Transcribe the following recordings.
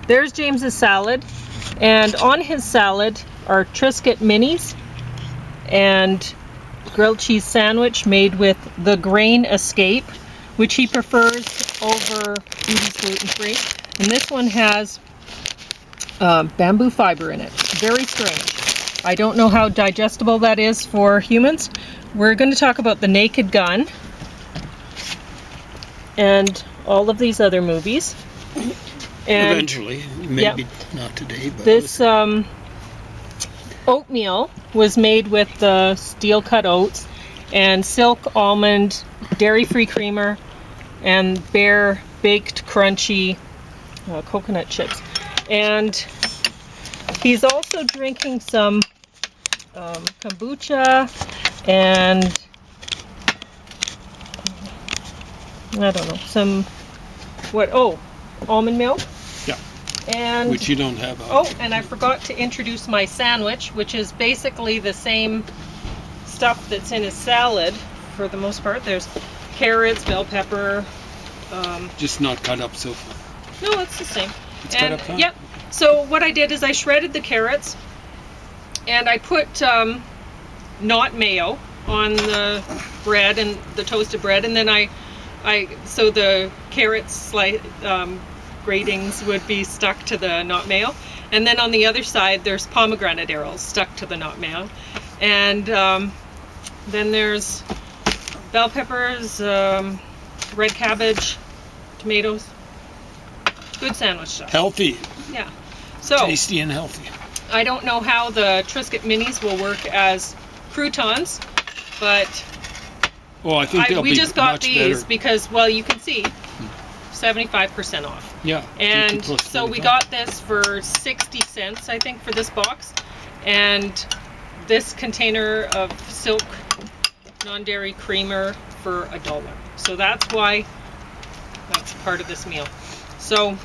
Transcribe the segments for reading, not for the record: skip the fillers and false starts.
there's James's salad, and on his salad are Triscuit minis and grilled cheese sandwich made with the Grain Escape, which he prefers over Foodie's gluten-free. And this one has bamboo fiber in it. Very strange. I don't know how digestible that is for humans. We're going to talk about The Naked Gun and all of these other movies. And eventually, maybe not today. But this oatmeal was made with the steel cut oats and silk almond dairy-free creamer and bare baked crunchy coconut chips. And he's also drinking some kombucha and I don't know, some almond milk. Yeah. And which you don't have. And I forgot to introduce my sandwich, which is basically the same stuff that's in his salad for the most part. There's carrots, bell pepper. Just not cut up so far. No, it's the same. It's cut up, huh? Yep. So what I did is I shredded the carrots and I put not mayo on the bread and the toasted bread, and then so the carrots gratings would be stuck to the not mayo, and then on the other side there's pomegranate arils stuck to the not mayo, and then there's bell peppers, red cabbage, tomatoes. Good sandwich stuff. Healthy. Yeah. So tasty and healthy. I don't know how the Triscuit minis will work as croutons, but I think they'll we be just got much these better. because, well, you can see 75% off. Yeah. And so we got this for 60 cents, I think, for this box, and this container of silk non-dairy creamer for $1. So that's why that's part of this meal. So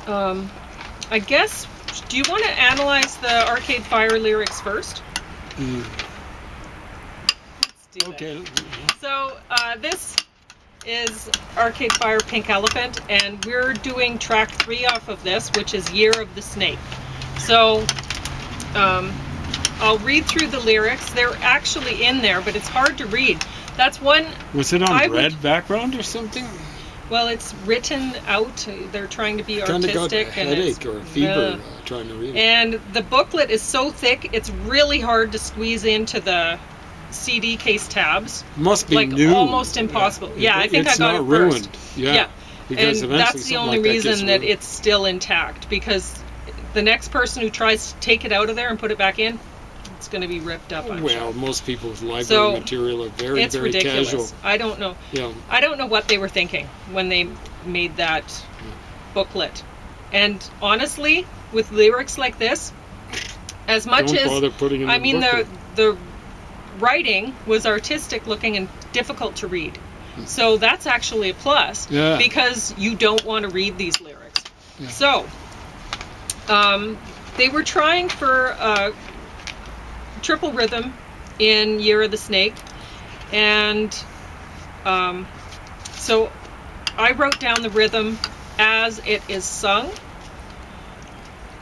I guess, do you want to analyze the Arcade Fire lyrics first? Let's do that. So this is Arcade Fire Pink Elephant, and we're doing track 3 off of this, which is Year of the Snake. So I'll read through the lyrics. They're actually in there, but it's hard to read. That's one. Was it on red background or something? Well, it's written out. They're trying to be artistic. Kind of got a headache or a fever trying to read it. And the booklet is so thick, it's really hard to squeeze into the CD case tabs. Must be like new. Almost impossible. Yeah, I think I got it ruined. first. Yeah. Because and that's the only reason that it's still intact, because the next person who tries to take it out of there and put it back in, it's going to be ripped up, I'm sure. Most people's library material are very, it's very ridiculous. casual. I don't know. Yeah. I don't know what they were thinking when they made that booklet. And honestly, with lyrics like this, as much Don't as bother putting in I the mean booklet. the writing was artistic looking and difficult to read. So that's actually a plus, because you don't want to read these lyrics. Yeah. So they were trying for triple rhythm in Year of the Snake, and so I wrote down the rhythm as it is sung,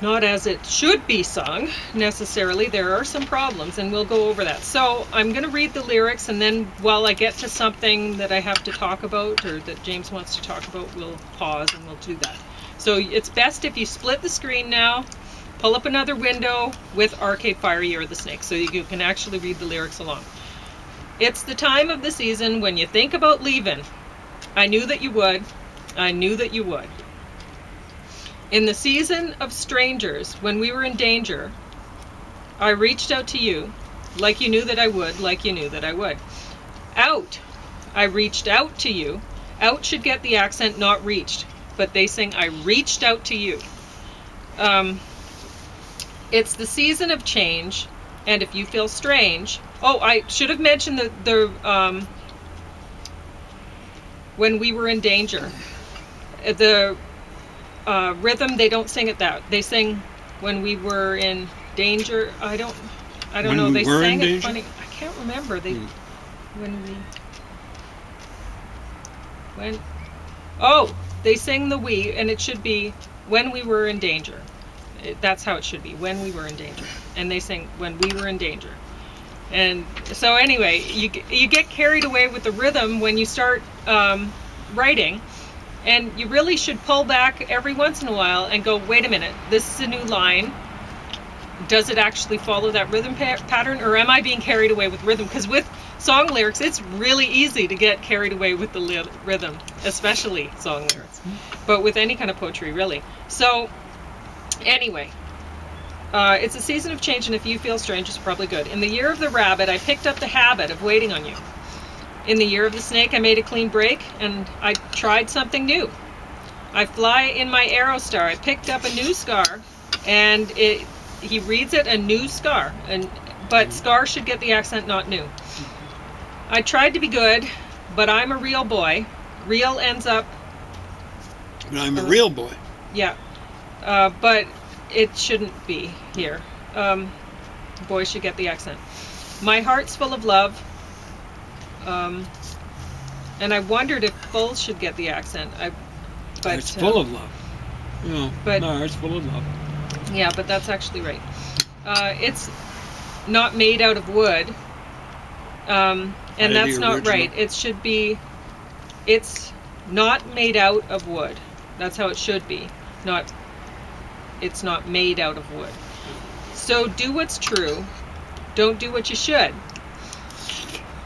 not as it should be sung necessarily. There are some problems, and we'll go over that. So I'm going to read the lyrics, and then while I get to something that I have to talk about or that James wants to talk about, we'll pause and we'll do that. So it's best if you split the screen now, pull up another window with Arcade Fire Year of the Snake so you can actually read the lyrics along. It's the time of the season when you think about leaving. I knew that you would. I knew that you would. In the season of strangers, when we were in danger, I reached out to you, like you knew that I would, like you knew that I would. Out. I reached out to you. Out should get the accent, not reached. But they sing, I reached out to you. It's the season of change, and if you feel strange... Oh, I should have mentioned the when we were in danger. The rhythm, they don't sing it that. They sing when we were in danger. I don't know. They sang it funny. I can't remember. They they sing the we, and it should be when we were in danger. That's how it should be, when we were in danger. And they sing when we were in danger. And so anyway, you get carried away with the rhythm when you start writing, and you really should pull back every once in a while and go, wait a minute, this is a new line. Does it actually follow that rhythm pattern, or am I being carried away with rhythm? Because with song lyrics, it's really easy to get carried away with the rhythm, especially song lyrics, but with any kind of poetry, really. So anyway, it's a season of change, and if you feel strange, it's probably good. In the year of the rabbit, I picked up the habit of waiting on you. In the year of the snake, I made a clean break, and I tried something new. I fly in my arrow star. I picked up a new scar, and he reads it a new scar, but scar should get the accent, not new. I tried to be good, but I'm a real boy. Real ends up. But I'm a real boy. Yeah, but it shouldn't be here. Boy should get the accent. My heart's full of love. And I wondered if full should get the accent. It's full of love. Yeah, but my heart's full of love. Yeah, but that's actually right. It's not made out of wood, and that's not right. It should be, it's not made out of wood. That's how it should be. It's not made out of wood. So do what's true. Don't do what you should.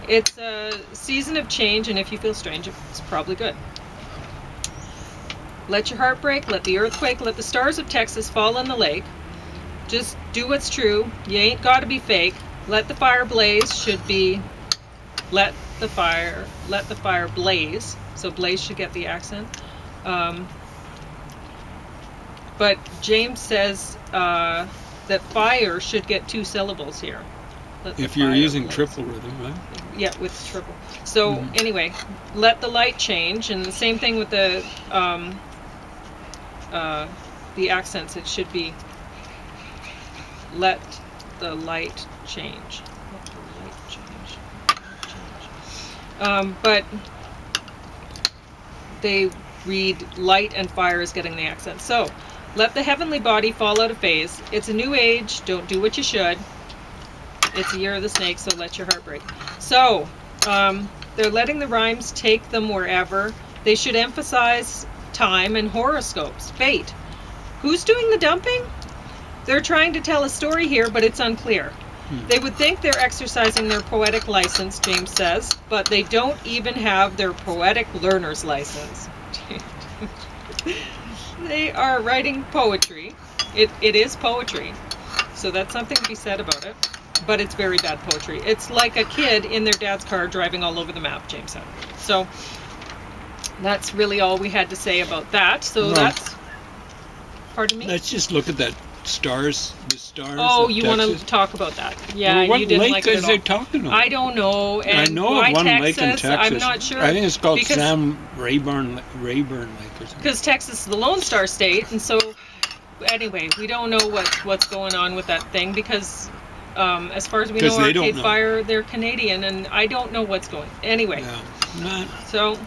It's a season of change, and if you feel strange, it's probably good. Let your heart break, let the earthquake, let the stars of Texas fall in the lake. Just do what's true. You ain't got to be fake. Let the fire blaze should be let the fire blaze. So blaze should get the accent. But James says that fire should get 2 syllables here. If you're using triple rhythm, right? Yeah, with triple. So anyway, let the light change, and the same thing with the accents. It should be let the light change. Let the light change. But they read light and fire is getting the accent. So let the heavenly body fall out of phase. It's a new age. Don't do what you should. It's a year of the snake, so let your heart break. So, they're letting the rhymes take them wherever. They should emphasize time and horoscopes, fate. Who's doing the dumping? They're trying to tell a story here, but it's unclear. They would think they're exercising their poetic license, James says, but they don't even have their poetic learner's license. They are writing poetry. It is poetry, so that's something to be said about it. But it's very bad poetry. It's like a kid in their dad's car driving all over the map, James said. So that's really all we had to say about that. So that's, pardon me? Let's just look at that the stars. Oh, you want to talk about that? Yeah, well, you didn't like it at all. What lake is they talking about? I don't know. And I know of one lake in Texas. I'm not sure. I think it's called Sam Rayburn Lake or something. Because Texas is the Lone Star State, and so anyway, we don't know what's going on with that thing because. As far as we know, Arcade Fire, they're Canadian, and I don't know what's going. Anyway, so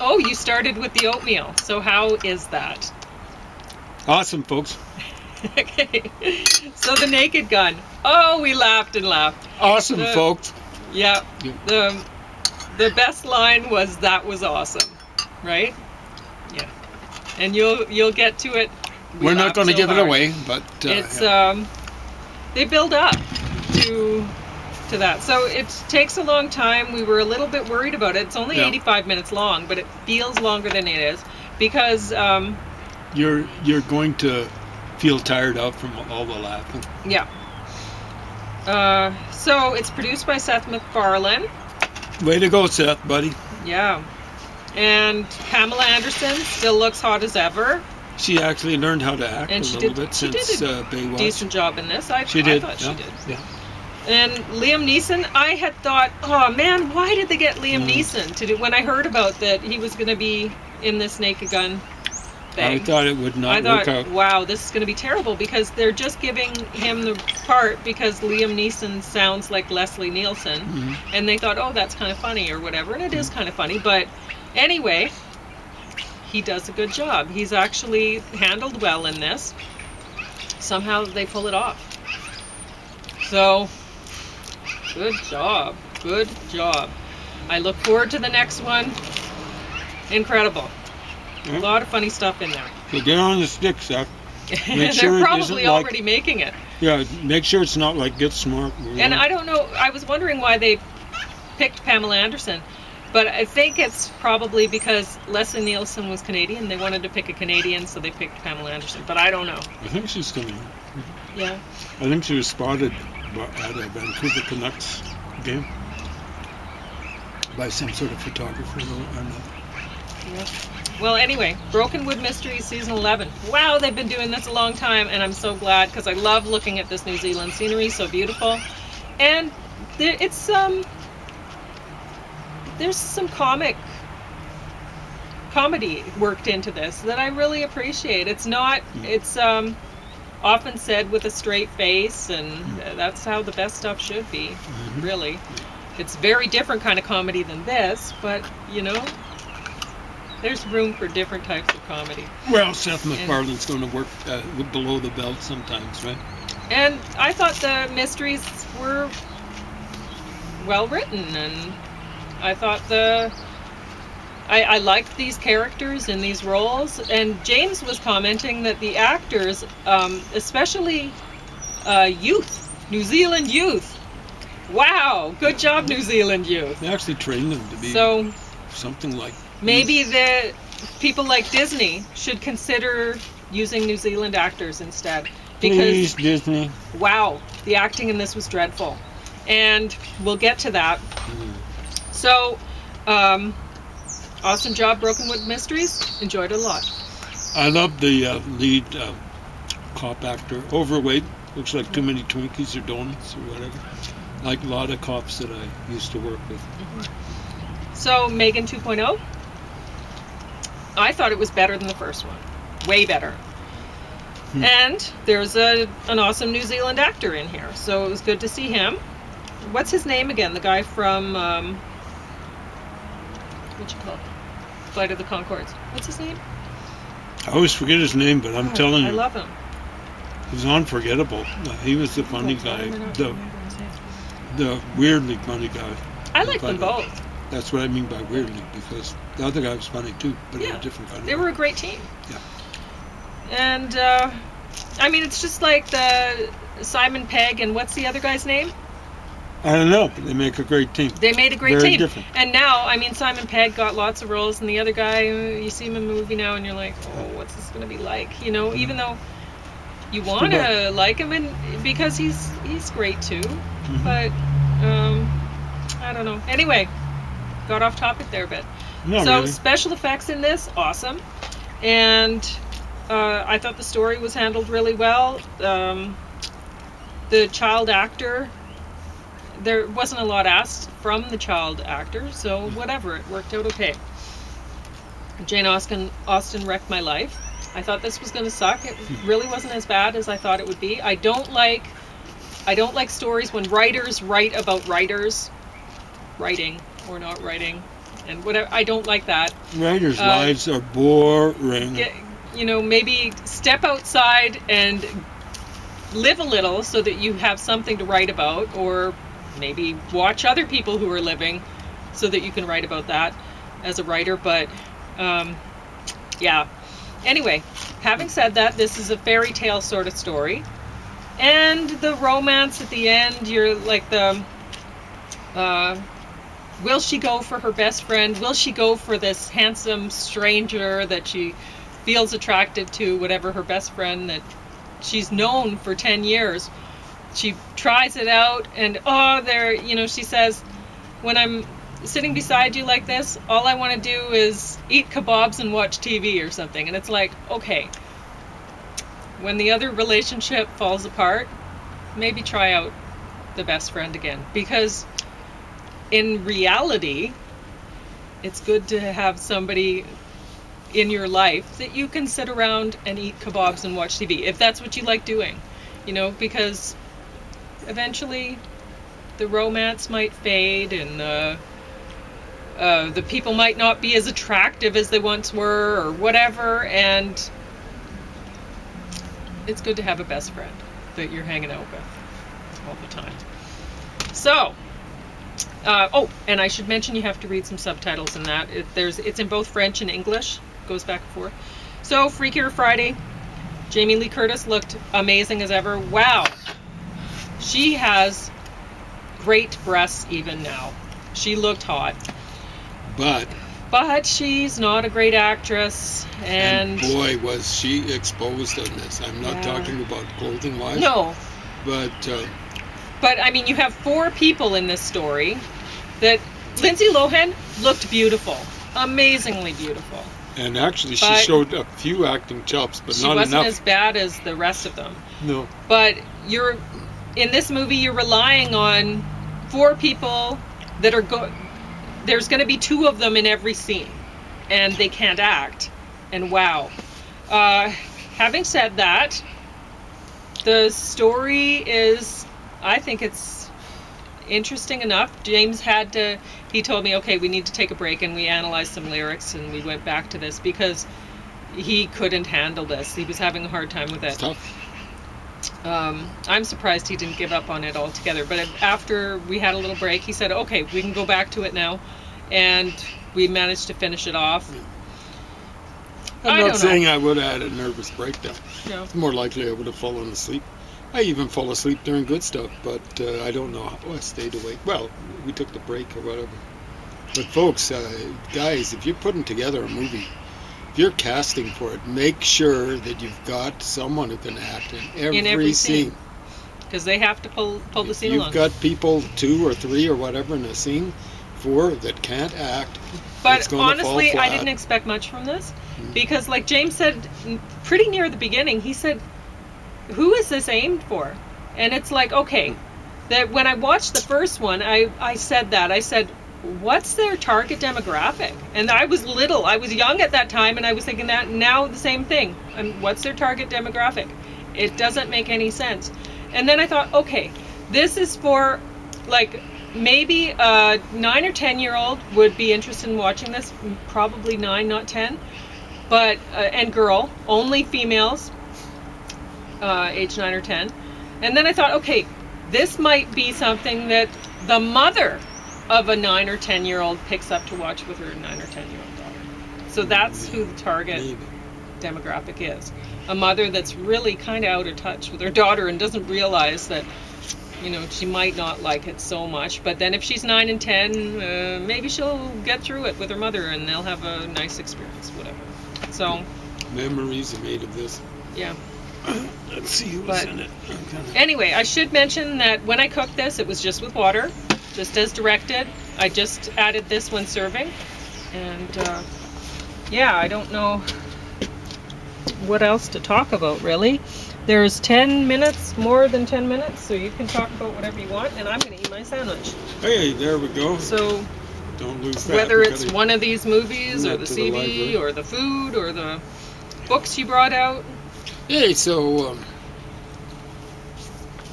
oh, you started with the oatmeal. So how is that? Awesome, folks. Okay, so the Naked Gun. Oh, we laughed and laughed. Awesome, folks. Yeah. The best line was "That was awesome," right? Yeah, and you'll get to it. We're not going to give it away, but it's they build up to that. So it takes a long time. We were a little bit worried about it. It's only 85 minutes long, but it feels longer than it is because you're going to feel tired out from all the laughing. Yeah. So it's produced by Seth MacFarlane. Way to go, Seth, buddy. Yeah. And Pamela Anderson still looks hot as ever. She actually learned how to act a little bit since Baywatch. Decent job in this. I thought she did. Yeah. And Liam Neeson, I had thought, oh man, why did they get Liam Neeson to do? When I heard about that he was going to be in this Naked Gun thing, I thought it would not work out. Wow, this is going to be terrible because they're just giving him the part because Liam Neeson sounds like Leslie Nielsen, and they thought, oh, that's kind of funny or whatever, and it is kind of funny. But anyway, he does a good job. He's actually handled well in this. Somehow they pull it off. So, good job. Good job. I look forward to the next one. Incredible. A lot of funny stuff in there. So get on the stick, Seth. They're sure it probably isn't already like, making it. Yeah, make sure it's not like Get Smart. And I don't know, I was wondering why they picked Pamela Anderson, but I think it's probably because Leslie Nielsen was Canadian. They wanted to pick a Canadian, so they picked Pamela Anderson, but I don't know. I think she's coming. Yeah. I think she was spotted at a Vancouver Canucks game by some sort of photographer or another. Yep. Well, anyway, Brokenwood Mysteries Season 11. Wow, they've been doing this a long time, and I'm so glad because I love looking at this New Zealand scenery, so beautiful. And it's there's some comedy worked into this that I really appreciate. It's not, it's often said with a straight face, and that's how the best stuff should be, really. It's very different kind of comedy than this, but, you know, there's room for different types of comedy. Well, Seth MacFarlane's going to work below the belt sometimes, right? And I thought the mysteries were well written, and I thought I liked these characters in these roles. And James was commenting that the actors, especially youth, New Zealand youth. Wow, good job, New Zealand youth. They actually trained them to be something like. Maybe the people like Disney should consider using New Zealand actors instead. Because, please, Disney. Wow, the acting in this was dreadful. And we'll get to that. So, awesome job, Brokenwood Mysteries. Enjoyed it a lot. I love the lead cop actor. Overweight. Looks like too many Twinkies or donuts or whatever. Like a lot of cops that I used to work with. So, Megan 2.0. I thought it was better than the first one. Way better. And there's an awesome New Zealand actor in here. So it was good to see him. What's his name again? The guy from, what you call it? Flight of the Conchords. What's his name? I always forget his name, but I'm telling you. I love him. He's unforgettable. He was the funny guy. The weirdly funny guy. I like them both. That's what I mean by weirdly, because the other guy was funny too, but in a different kind of way. They were a great team. Yeah. And, I mean, it's just like the Simon Pegg and what's the other guy's name? I don't know, but they make a great team. They made a great Very team. different. And now, I mean, Simon Pegg got lots of roles, and the other guy, you see him in a movie now, and you're like, oh, what's this going to be like? You know, even though you want to like him, and because he's great too. But, I don't know. Anyway, got off topic there a bit. Not so really. Special effects in this, awesome. And I thought the story was handled really well. The child actor, there wasn't a lot asked from the child actor, so whatever, it worked out okay. Jane Austen wrecked my life. I thought this was going to suck. It really wasn't as bad as I thought it would be. I don't like stories when writers write about writers writing or not writing, and whatever. I don't like that. Writers' lives are boring. You know, maybe step outside and live a little so that you have something to write about, or maybe watch other people who are living so that you can write about that as a writer. But yeah. Anyway, having said that, this is a fairy tale sort of story. And the romance at the end, you're like will she go for her best friend? Will she go for this handsome stranger that she feels attracted to, whatever her best friend that she's known for 10 years? She tries it out, and she says, when I'm sitting beside you like this, all I want to do is eat kebabs and watch TV or something. And it's like, okay, when the other relationship falls apart, maybe try out the best friend again. Because in reality, it's good to have somebody in your life that you can sit around and eat kebabs and watch TV, if that's what you like doing, because eventually the romance might fade, and the people might not be as attractive as they once were, or whatever, and it's good to have a best friend that you're hanging out with all the time. So, and I should mention you have to read some subtitles in that. It's in both French and English. Goes back and forth. So, Freakier Friday. Jamie Lee Curtis looked amazing as ever. Wow. She has great breasts even now. She looked hot. But she's not a great actress. And boy, was she exposed on this. I'm not talking about clothing-wise. No. But I mean, you have 4 people in this story that Lindsay Lohan looked beautiful. Amazingly beautiful. And actually, she showed a few acting chops, but not enough. She wasn't as bad as the rest of them. No. But in this movie, you're relying on 4 people that are there's going to be 2 of them in every scene, and they can't act. And wow. Having said that, the story is, I think it's interesting enough. James he told me, okay, we need to take a break, and we analyzed some lyrics, and we went back to this because he couldn't handle this. He was having a hard time with it. It's tough. I'm surprised he didn't give up on it altogether. But after we had a little break, he said, okay, we can go back to it now. And we managed to finish it off. I'm not saying I would have had a nervous breakdown. No. It's more likely I would have fallen asleep. I even fall asleep during good stuff, but I don't know how I stayed awake. Well, we took the break or whatever. But folks, guys, if you're putting together a movie, if you're casting for it, make sure that you've got someone who can act in every scene. Because they have to pull the scene along. You've got people 2 or 3 or whatever in a scene, 4 that can't act. But honestly, I didn't expect much from this. Because like James said pretty near the beginning, he said, who is this aimed for? And it's like, okay, that when I watched the first one, I said that. I said, what's their target demographic? And I was young at that time, and I was thinking that. Now the same thing. What's their target demographic? It doesn't make any sense. And then I thought, okay, this is for, like, maybe a 9 or 10-year-old would be interested in watching this. Probably 9, not 10. But, and girl, only females, age 9 or 10. And then I thought, okay, this might be something that the mother of a 9 or 10-year-old picks up to watch with her 9 or 10-year-old daughter. So that's who the target demographic is. A mother that's really kind of out of touch with her daughter and doesn't realize that, she might not like it so much. But then if she's 9 and 10, maybe she'll get through it with her mother and they'll have a nice experience, whatever. So memories are made of this. Yeah. Let's see who was in it. Anyway, I should mention that when I cooked this, it was just with water, just as directed. I just added this when serving. And I don't know what else to talk about, really. There's 10 minutes, more than 10 minutes, so you can talk about whatever you want, and I'm going to eat my sandwich. Hey, there we go. So don't lose that. Whether it's one of these movies, or the CD, or the food, or the books you brought out. Hey, so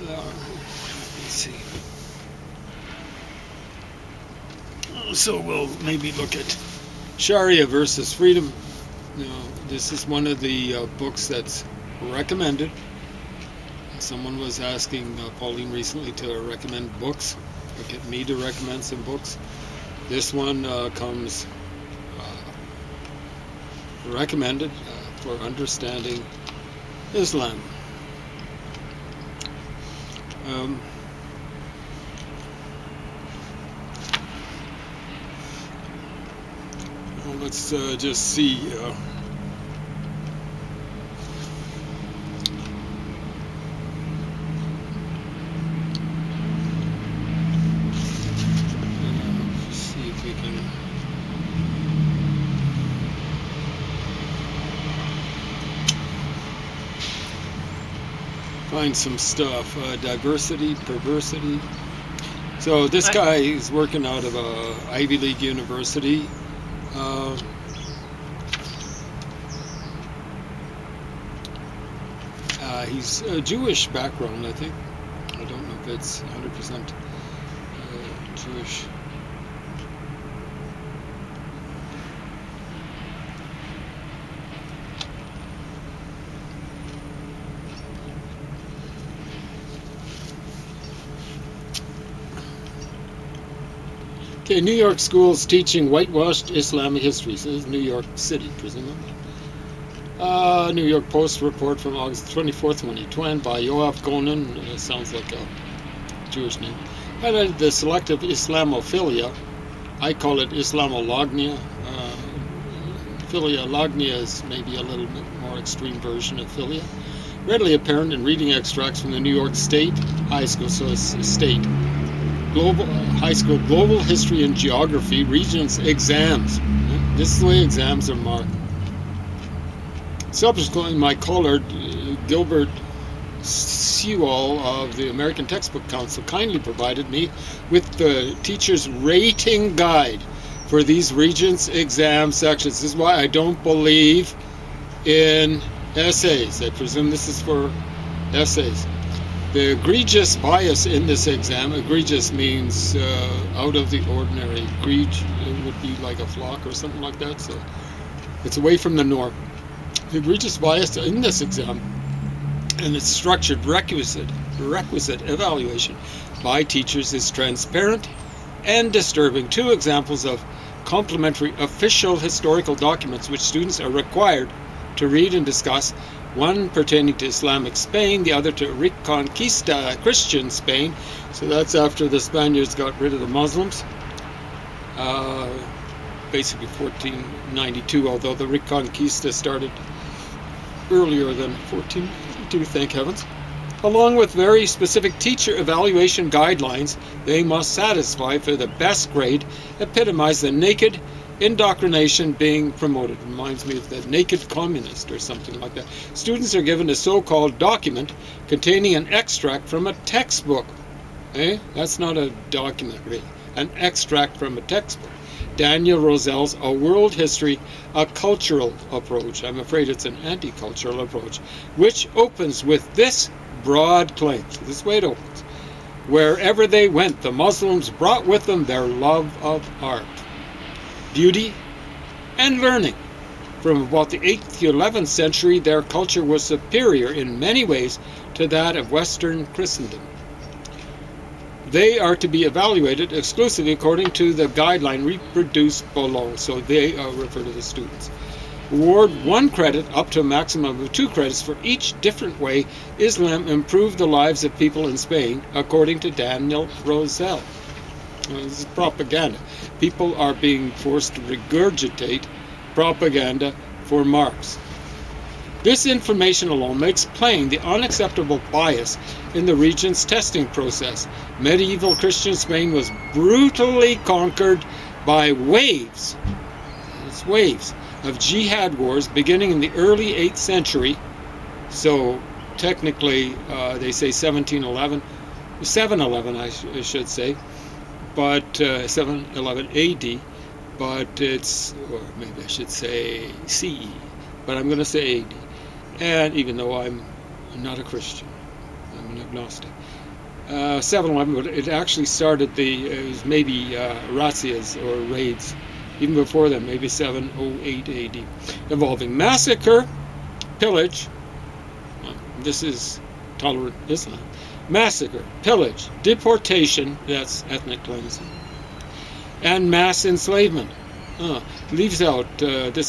let's see. So we'll maybe look at Sharia versus Freedom. This is one of the books that's recommended. Someone was asking Pauline recently to recommend books, or get me to recommend some books. This one comes recommended for understanding Islam. Well, let's just see. See if we can. Find some stuff. Diversity, perversity. So this guy is working out of a Ivy League university. He's a Jewish background, I think. I don't know if it's 100% Jewish. Okay, New York schools teaching whitewashed Islamic history. So this is New York City, presumably. New York Post report from August 24th, 2020 by Yoav Gonen, sounds like a Jewish name, highlighted the selective Islamophilia. I call it Islamolognia. Philia lognia is maybe a little bit more extreme version of philia. Readily apparent in reading extracts from the New York State High School, so it's state, high school global history and geography regions exams. This is the way exams are marked. Subsequently, my caller, Gilbert Sewell of the American Textbook Council, kindly provided me with the teacher's rating guide for these Regents exam sections. This is why I don't believe in essays. I presume this is for essays. The egregious bias in this exam, egregious means out of the ordinary. Egregious would be like a flock or something like that, so it's away from the norm. The egregious bias in this exam and its structured requisite evaluation by teachers is transparent and disturbing. Two examples of complementary official historical documents which students are required to read and discuss, one pertaining to Islamic Spain, the other to Reconquista Christian Spain. So that's after the Spaniards got rid of the Muslims, basically 1492, although the Reconquista started earlier than 1492, thank heavens. Along with very specific teacher evaluation guidelines they must satisfy for the best grade, epitomize the naked indoctrination being promoted. Reminds me of the naked communist or something like that. Students are given a so-called document containing an extract from a textbook. That's not a document, really. An extract from a textbook. Daniel Roselle's A World History, a Cultural Approach. I'm afraid it's an anti-cultural approach, which opens with this broad claim. So this way it opens. Wherever they went, the Muslims brought with them their love of art, beauty, and learning. From about the 8th to 11th century, their culture was superior in many ways to that of Western Christendom. They are to be evaluated exclusively according to the guideline reproduced below. So they refer to the students. Award 1 credit up to a maximum of 2 credits for each different way Islam improved the lives of people in Spain, according to Daniel Roselle. This is propaganda. People are being forced to regurgitate propaganda for Marx. This information alone makes plain the unacceptable bias in the Regents' testing process. Medieval Christian Spain was brutally conquered by waves. It's waves of jihad wars beginning in the early 8th century. So technically they say 711 I should say, but 711 AD, but it's, or maybe I should say CE, but I'm going to say AD. And even though I'm not a Christian, I'm an agnostic. 711, but it actually started it was maybe razzias or raids, even before then, maybe 708 AD, involving massacre, pillage, this is tolerant Islam, massacre, pillage, deportation, that's ethnic cleansing, and mass enslavement. This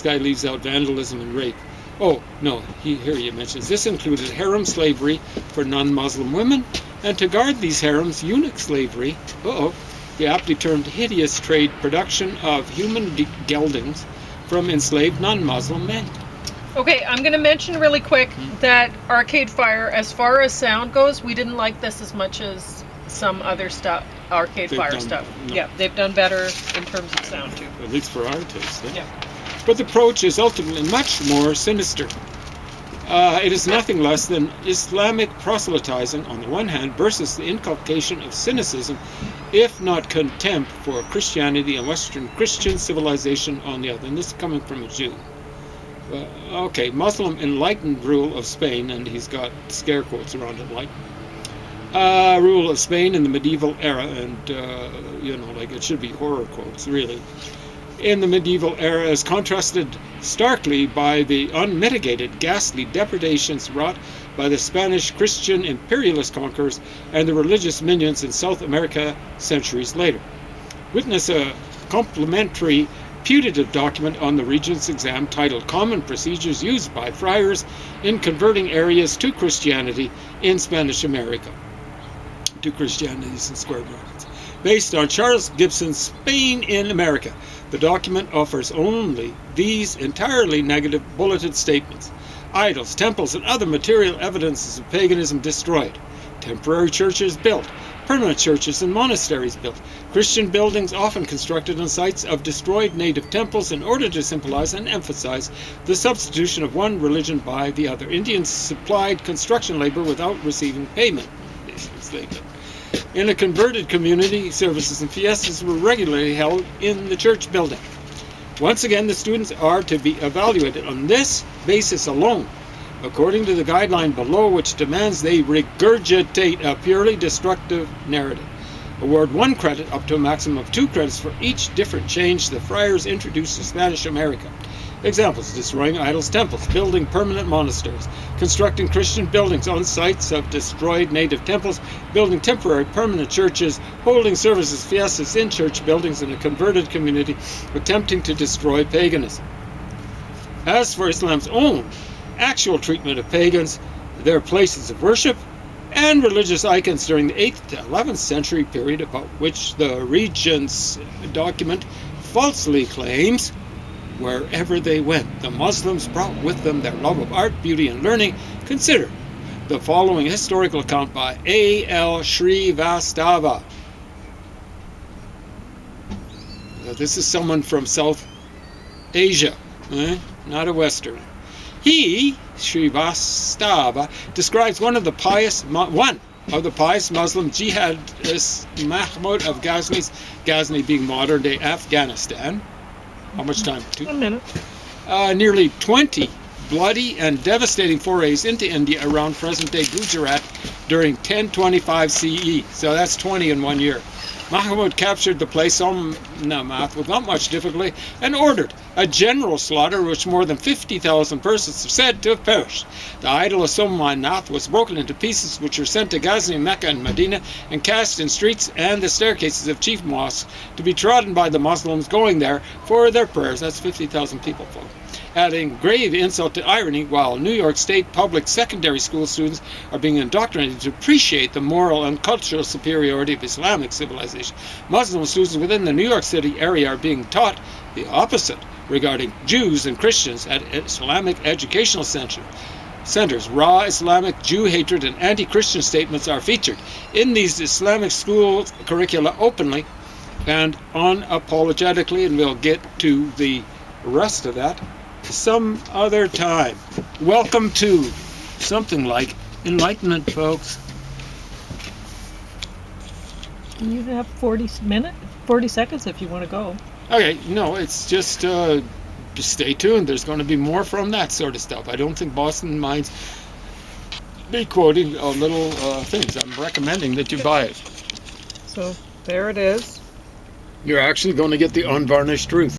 guy leaves out vandalism and rape. Oh, no, here he mentions, this included harem slavery for non-Muslim women, and to guard these harems, eunuch slavery, the aptly termed hideous trade production of human geldings from enslaved non-Muslim men. Okay, I'm going to mention really quick that Arcade Fire, as far as sound goes, we didn't like this as much as some other stuff, Arcade Fire stuff. No. Yeah, they've done better in terms of sound too. At least for our taste. Yeah. But the approach is ultimately much more sinister. It is nothing less than Islamic proselytizing on the one hand versus the inculcation of cynicism, if not contempt for Christianity and Western Christian civilization on the other. And this is coming from a Jew. Muslim enlightened rule of Spain, and he's got scare quotes around enlightened. Rule of Spain in the medieval era, and it should be horror quotes, really. In the medieval era, as contrasted starkly by the unmitigated, ghastly depredations wrought by the Spanish Christian imperialist conquerors and the religious minions in South America centuries later. Witness a complimentary putative document on the Regent's exam titled Common Procedures Used by Friars in Converting Areas to Christianity in Spanish America. To Christianity in square brackets. Based on Charles Gibson's Spain in America. The document offers only these entirely negative bulleted statements. Idols, temples, and other material evidences of paganism destroyed. Temporary churches built. Permanent churches and monasteries built. Christian buildings often constructed on sites of destroyed native temples in order to symbolize and emphasize the substitution of one religion by the other. Indians supplied construction labor without receiving payment. In a converted community, services and fiestas were regularly held in the church building. Once again, the students are to be evaluated on this basis alone, according to the guideline below, which demands they regurgitate a purely destructive narrative. Award 1 credit up to a maximum of 2 credits for each different change the friars introduced to Spanish America. Examples: destroying idols, temples, building permanent monasteries, constructing Christian buildings on sites of destroyed native temples, building temporary permanent churches, holding services, fiestas in church buildings in a converted community, attempting to destroy paganism. As for Islam's own actual treatment of pagans, their places of worship, and religious icons during the 8th to 11th century period, about which the Regent's document falsely claims, wherever they went, the Muslims brought with them their love of art, beauty, and learning. Consider the following historical account by A.L. Srivastava. This is someone from South Asia, not a Westerner. He, Srivastava, describes one of the pious Muslim jihadists, Mahmud of Ghazni being modern-day Afghanistan. How much time? 1 minute. Nearly 20 bloody and devastating forays into India around present-day Gujarat during 1025 CE. So that's 20 in 1 year. Mahmud captured the place, Somnath, with not much difficulty, and ordered a general slaughter, which more than 50,000 persons are said to have perished. The idol of Somnath was broken into pieces, which were sent to Ghazni, Mecca, and Medina, and cast in streets and the staircases of chief mosques to be trodden by the Muslims going there for their prayers. That's 50,000 people, folks. Adding grave insult to irony, while New York State public secondary school students are being indoctrinated to appreciate the moral and cultural superiority of Islamic civilization, Muslim students within the New York City area are being taught the opposite regarding Jews and Christians at Islamic educational centers. Raw Islamic Jew hatred and anti-Christian statements are featured in these Islamic school curricula openly and unapologetically, and we'll get to the rest of that some other time. Welcome to something like enlightenment, folks. You have 40 seconds if you want to go. Okay, no, it's just stay tuned. There's going to be more from that sort of stuff. I don't think Boston minds me quoting little things. I'm recommending that you buy it. So there it is. You're actually going to get the unvarnished truth.